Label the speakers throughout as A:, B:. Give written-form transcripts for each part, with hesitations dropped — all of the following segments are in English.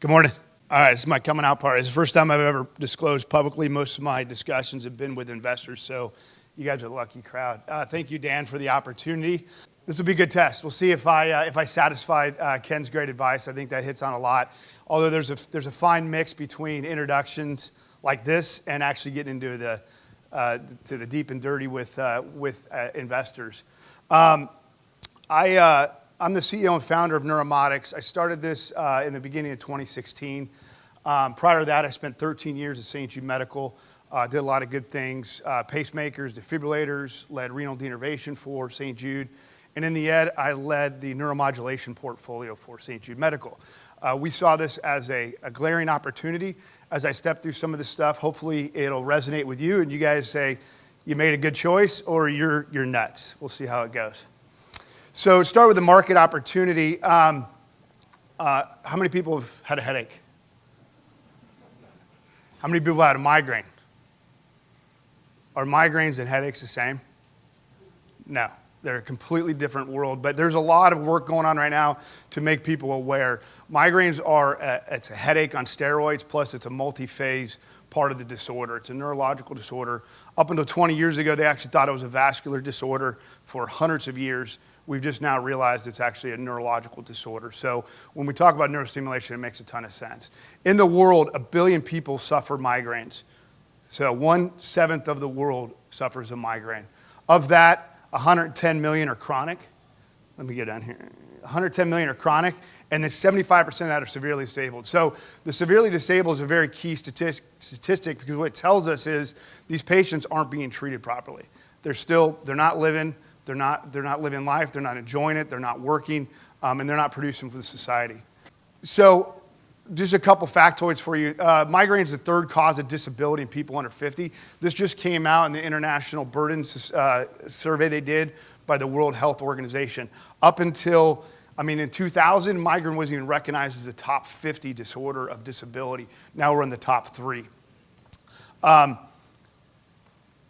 A: Good morning. All right, this is my coming out part. It's the first time I've ever disclosed publicly. Most of my discussions have been with investors, so you guys are a lucky crowd. Thank you, Dan, for the opportunity. This will be a good test. We'll see if I satisfied Ken's great advice. I think that hits on a lot. Although there's a fine mix between introductions like this and actually getting into the deep and dirty with investors. I'm the CEO and founder of NeuraModix. I started this in the beginning of 2016. Prior to that, I spent 13 years at St. Jude Medical. Did a lot of good things, pacemakers, defibrillators, led renal denervation for St. Jude. And in the end, I led the neuromodulation portfolio for St. Jude Medical. We saw this as a glaring opportunity. As I step through some of this stuff, hopefully it'll resonate with you and you guys say, you made a good choice or you're nuts. We'll see how it goes. So start with the market opportunity. How many people have had a headache? How many people have had a migraine? Are migraines and headaches the same? No, they're a completely different world, but there's a lot of work going on right now to make people aware. Migraines it's a headache on steroids, plus it's a multi-phase part of the disorder. It's a neurological disorder. Up until 20 years ago, they actually thought it was a vascular disorder for hundreds of years. We've just now realized it's actually a neurological disorder. So when we talk about neurostimulation, it makes a ton of sense. In the world, 1 billion people suffer migraines. So 1/7 of the world suffers a migraine. Of that, 110 million are chronic. Let me get down here. 110 million are chronic, and then 75% of that are severely disabled. So the severely disabled is a very key statistic because what it tells us is these patients aren't being treated properly. They're not living. They're not living life, they're not enjoying it, they're not working, and they're not producing for the society. So just a couple factoids for you. Migraine is the third cause of disability in people under 50. This just came out in the International Burden Survey they did by the World Health Organization. Up until, in 2000, migraine wasn't even recognized as a top 50 disorder of disability. Now we're in the top 3.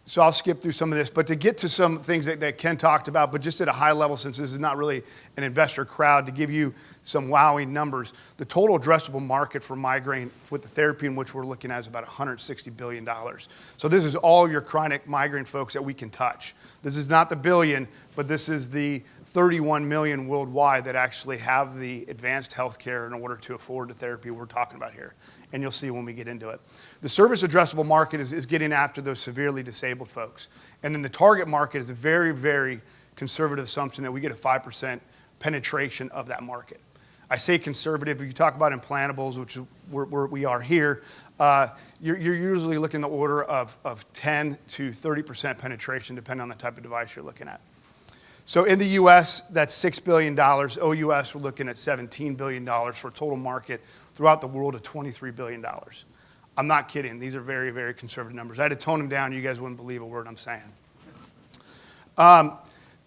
A: So I'll skip through some of this, but to get to some things that Ken talked about, but just at a high level, since this is not really an investor crowd, to give you some wowing numbers, the total addressable market for migraine with the therapy in which we're looking at is about $160 billion. So this is all your chronic migraine folks that we can touch. This is not the billion, but this is the 31 million worldwide that actually have the advanced healthcare in order to afford the therapy we're talking about here. And you'll see when we get into it. The service addressable market is getting after those severely disabled folks. And then the target market is a very, very conservative assumption that we get a 5% penetration of that market. I say conservative. If you talk about implantables, which we are here, you're usually looking in the order of 10 to 30% penetration, depending on the type of device you're looking at. So in the US, that's $6 billion. OUS, we're looking at $17 billion for a total market throughout the world of $23 billion. I'm not kidding. These are very, very conservative numbers. I had to tone them down. You guys wouldn't believe a word I'm saying.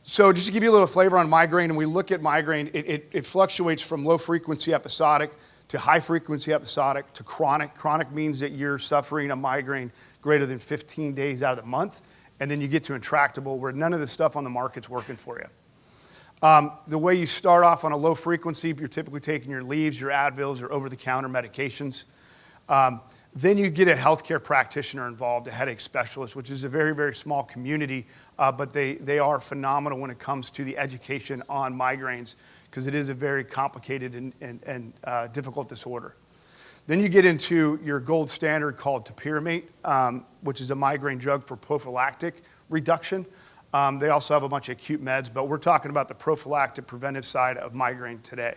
A: So just to give you a little flavor on migraine, and we look at migraine, it fluctuates from low frequency episodic to high frequency episodic to chronic. Chronic means that you're suffering a migraine greater than 15 days out of the month. And then you get to intractable, where none of the stuff on the market's working for you. The way you start off on a low frequency, you're typically taking your Leaves, your Advils, or over-the-counter medications. Then you get a healthcare practitioner involved, a headache specialist, which is a very, very small community, but they are phenomenal when it comes to the education on migraines, because it is a very complicated and difficult disorder. Then you get into your gold standard called topiramate, which is a migraine drug for prophylactic reduction. They also have a bunch of acute meds, but we're talking about the prophylactic preventive side of migraine today.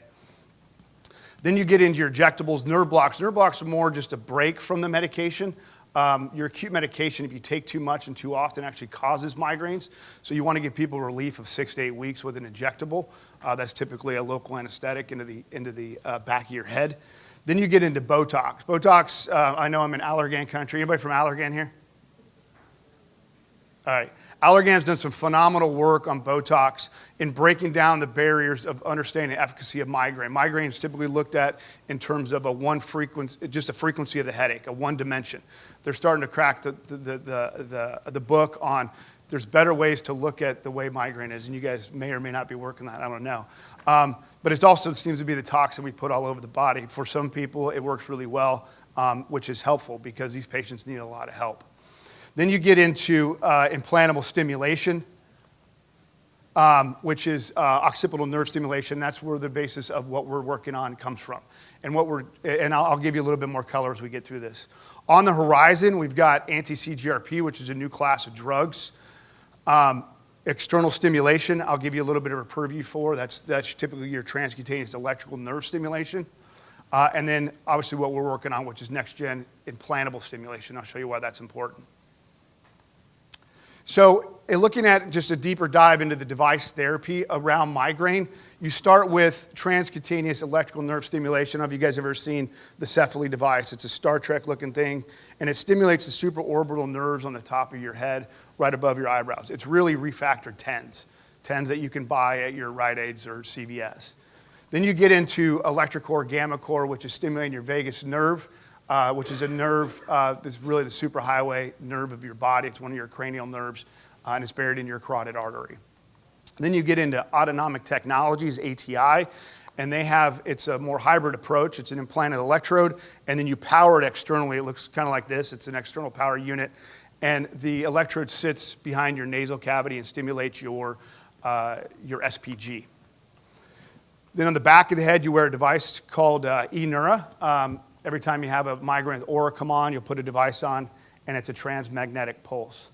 A: Then you get into your injectables, nerve blocks. Nerve blocks are more just a break from the medication. Your acute medication, if you take too much and too often, actually causes migraines. So you want to give people relief of 6 to 8 weeks with an injectable. That's typically a local anesthetic into the back of your head. Then you get into Botox. Botox, I know I'm in Allergan country. Anybody from Allergan here? All right. Allergan's done some phenomenal work on Botox in breaking down the barriers of understanding the efficacy of migraine. Migraine is typically looked at in terms of just a frequency of the headache, a one dimension. They're starting to crack the book on there's better ways to look at the way migraine is, and you guys may or may not be working that, I don't know. But it also seems to be the toxin we put all over the body. For some people, it works really well, which is helpful because these patients need a lot of help. Then you get into implantable stimulation, which is occipital nerve stimulation. That's where the basis of what we're working on comes from. And I'll give you a little bit more color as we get through this. On the horizon, we've got anti-CGRP, which is a new class of drugs. External stimulation, I'll give you a little bit of a purview for. That's typically your transcutaneous electrical nerve stimulation. And then obviously what we're working on, which is next-gen implantable stimulation. I'll show you why that's important. So looking at just a deeper dive into the device therapy around migraine, you start with transcutaneous electrical nerve stimulation. Have you guys ever seen the Cephally device? It's a Star Trek looking thing, and it stimulates the supraorbital nerves on the top of your head, right above your eyebrows. It's really refactored TENS that you can buy at your Rite Aids or CVS. Then you get into electrocore, gamma core, which is stimulating your vagus nerve, which is a nerve that's really the superhighway nerve of your body. It's one of your cranial nerves, and it's buried in your carotid artery. Then you get into autonomic technologies, ATI, and it's a more hybrid approach. It's an implanted electrode, and then you power it externally. It looks kind of like this. It's an external power unit, and the electrode sits behind your nasal cavity and stimulates your SPG. Then on the back of the head, you wear a device called Neura. Every time you have a migraine with aura come on, you'll put a device on, and it's a transmagnetic pulse.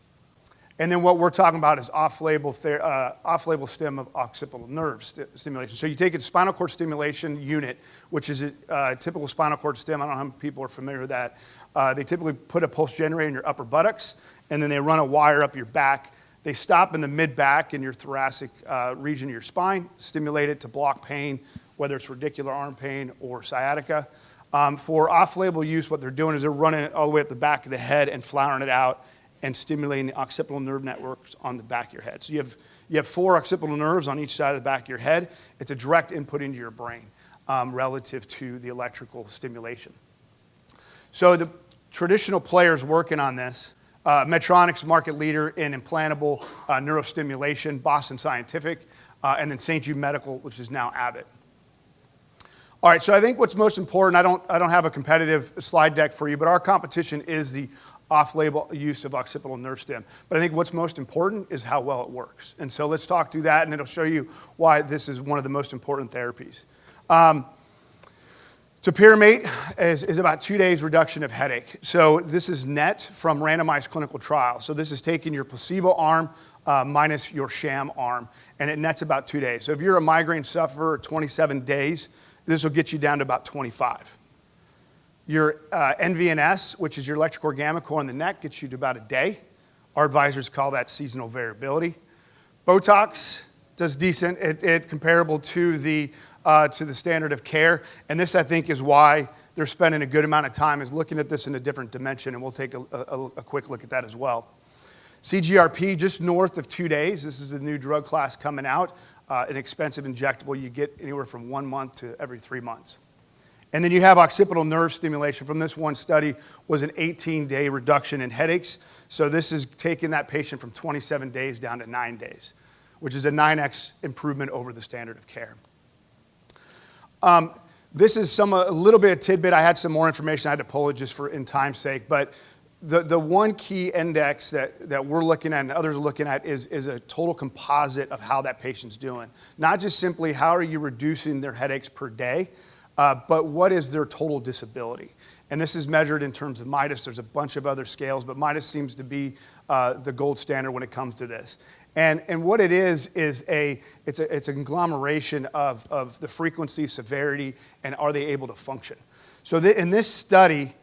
A: And then what we're talking about is off-label stim of occipital nerve stimulation. So you take a spinal cord stimulation unit, which is a typical spinal cord stim. I don't know how many people are familiar with that. They typically put a pulse generator in your upper buttocks, and then they run a wire up your back. They stop in the mid-back in your thoracic region of your spine, stimulate it to block pain, whether it's radicular arm pain or sciatica. For off-label use, what they're doing is they're running it all the way up the back of the head and flowering it out and stimulating the occipital nerve networks on the back of your head. So you have 4 occipital nerves on each side of the back of your head. It's a direct input into your brain relative to the electrical stimulation. So the traditional players working on this, Medtronic's market leader in implantable neurostimulation, Boston Scientific, and then St. Jude Medical, which is now Abbott. All right, so I think what's most important, I don't have a competitive slide deck for you, but our competition is the off-label use of occipital nerve stim. But I think what's most important is how well it works. And so let's talk through that, and it'll show you why this is one of the most important therapies. Topiramate is about 2 days reduction of headache. So this is net from randomized clinical trials. So this is taking your placebo arm minus your sham arm, and it nets about 2 days. So if you're a migraine sufferer, 27 days, this will get you down to about 25. Your NVNS, which is your electrocore gamma core in the neck, gets you to about a day. Our advisors call that seasonal variability. Botox does decent. It comparable to the standard of care. And this, I think, is why they're spending a good amount of time is looking at this in a different dimension, and we'll take a quick look at that as well. CGRP, just north of 2 days. This is a new drug class coming out, an expensive injectable. You get anywhere from 1 month to every 3 months. And then you have occipital nerve stimulation. From this one study was an 18-day reduction in headaches. So this is taking that patient from 27 days down to 9 days, which is a 9x improvement over the standard of care. This is a little bit of tidbit. I had some more information. I had to pull it just for in time's sake. But the one key index that we're looking at and others are looking at is a total composite of how that patient's doing. Not just simply how are you reducing their headaches per day, but what is their total disability? And this is measured in terms of Modix. There's a bunch of other scales, but Modix seems to be the gold standard when it comes to this. And what it is it's a conglomeration of the frequency, severity, and are they able to function. So in this study,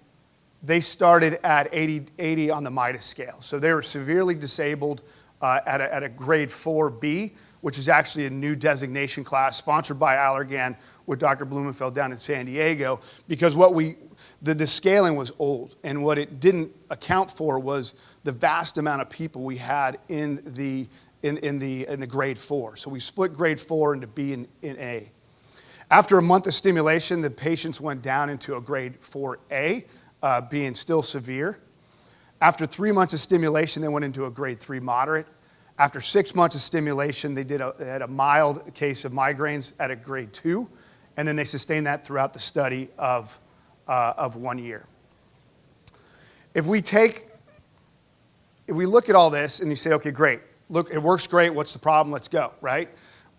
A: they started at 80 on the Modix scale. So they were severely disabled at a grade 4B, which is actually a new designation class sponsored by Allergan with Dr. Blumenfeld down in San Diego, because the scaling was old, and what it didn't account for was the vast amount of people we had in the grade 4. So we split grade 4 into B and A. After a month of stimulation, the patients went down into a grade 4A, being still severe. After 3 months of stimulation, they went into a grade 3 moderate. After 6 months of stimulation, they had a mild case of migraines at a grade 2, and then they sustained that throughout the study of 1 year. If we look at all this and you say, okay, great, look, it works great, what's the problem, let's go, right?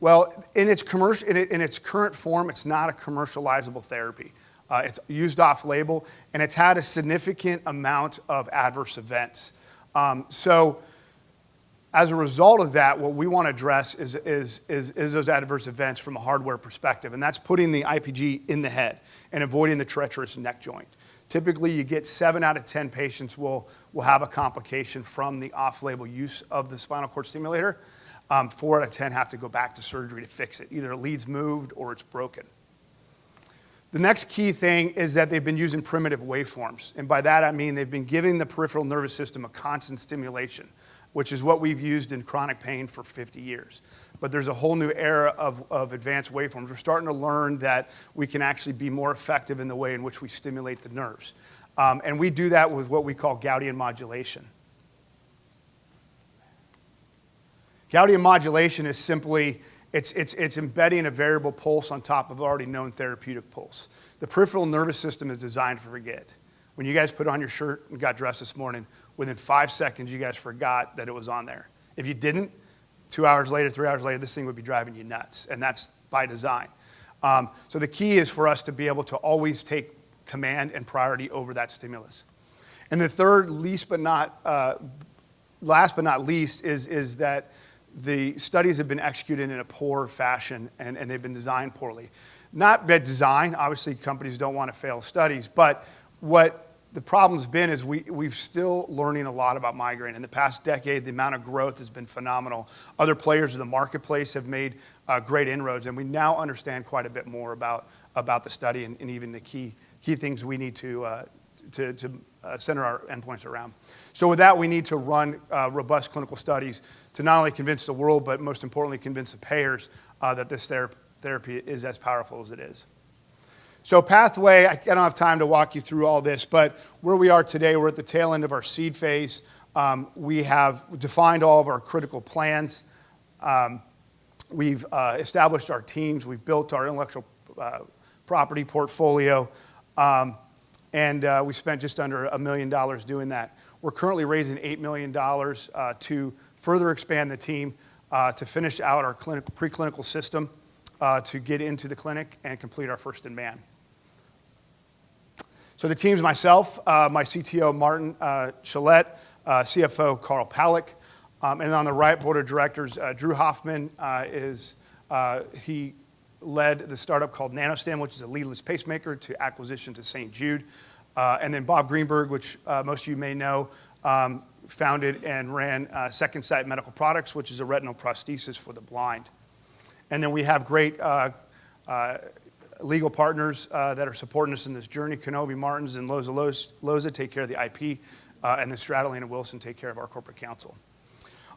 A: Well, in its current form, it's not a commercializable therapy. It's used off-label, and it's had a significant amount of adverse events. So as a result of that, what we want to address is those adverse events from a hardware perspective, and that's putting the IPG in the head and avoiding the treacherous neck joint. Typically, you get 7 out of 10 patients will have a complication from the off-label use of the spinal cord stimulator. 4 out of 10 have to go back to surgery to fix it. Either a lead's moved or it's broken. The next key thing is that they've been using primitive waveforms. And by that I mean they've been giving the peripheral nervous system a constant stimulation, which is what we've used in chronic pain for 50 years. But there's a whole new era of advanced waveforms. We're starting to learn that we can actually be more effective in the way in which we stimulate the nerves. And we do that with what we call Gaudian modulation. Gaudian modulation is simply, it's embedding a variable pulse on top of already known therapeutic pulse. The peripheral nervous system is designed to forget. When you guys put on your shirt and got dressed this morning, within 5 seconds, you guys forgot that it was on there. If you didn't, 2 hours later, 3 hours later, this thing would be driving you nuts, and that's by design. So the key is for us to be able to always take command and priority over that stimulus. And the third, last but not least, is that the studies have been executed in a poor fashion, and they've been designed poorly. Not bad design, obviously companies don't want to fail studies, but what the problem's been is we've still learning a lot about migraine. In the past decade, the amount of growth has been phenomenal. Other players in the marketplace have made great inroads, and we now understand quite a bit more about the study and even the key things we need to center our endpoints around. So with that, we need to run robust clinical studies to not only convince the world, but most importantly, convince the payers that this therapy is as powerful as it is. So pathway, I don't have time to walk you through all this, but where we are today, we're at the tail end of our seed phase. We have defined all of our critical plans. We've established our teams. We've built our intellectual property portfolio. And we spent just under $1 million doing that. We're currently raising $8 million to further expand the team, to finish out our preclinical system, to get into the clinic and complete our first in man. So the team's myself, my CTO, Martin Chalette, CFO, Carl Palick, and on the right, board of directors, Drew Hoffman he led the startup called NanoStem, which is a leadless pacemaker, to acquisition to St. Jude. And then Bob Greenberg, which most of you may know, founded and ran Second Sight Medical Products, which is a retinal prosthesis for the blind. And then we have great legal partners that are supporting us in this journey. Kenobi Martins and Loza take care of the IP, and then Stradley and Wilson take care of our corporate counsel.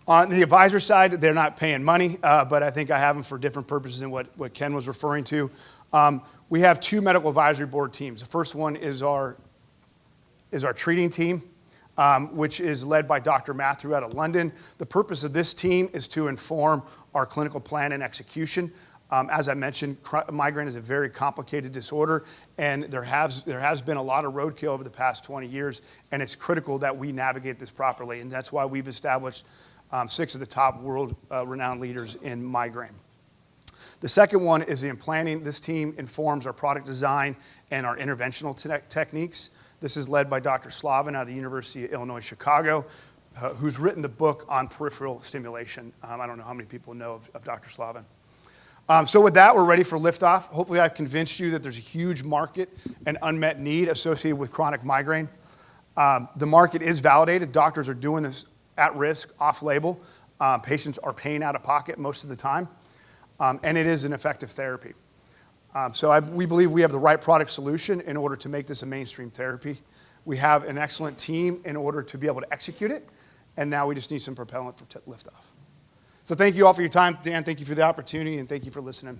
A: On the advisor side, they're not paying money, but I think I have them for different purposes than what Ken was referring to. We have 2 medical advisory board teams. The first one is our treating team, which is led by Dr. Matthew out of London. The purpose of this team is to inform our clinical plan and execution. As I mentioned, migraine is a very complicated disorder, and there has been a lot of roadkill over the past 20 years, and it's critical that we navigate this properly, and that's why we've established 6 of the top world renowned leaders in migraine. The second one is the implanting. This team informs our product design and our interventional techniques. This is led by Dr. Slavin out of the University of Illinois, Chicago, who's written the book on peripheral stimulation. I don't know how many people know of Dr. Slavin. So with that, we're ready for liftoff. Hopefully I've convinced you that there's a huge market and unmet need associated with chronic migraine. The market is validated. Doctors are doing this at risk, off-label. Patients are paying out of pocket most of the time, and it is an effective therapy. We believe we have the right product solution in order to make this a mainstream therapy. We have an excellent team in order to be able to execute it, and now we just need some propellant for liftoff. So thank you all for your time. Dan, thank you for the opportunity, and thank you for listening.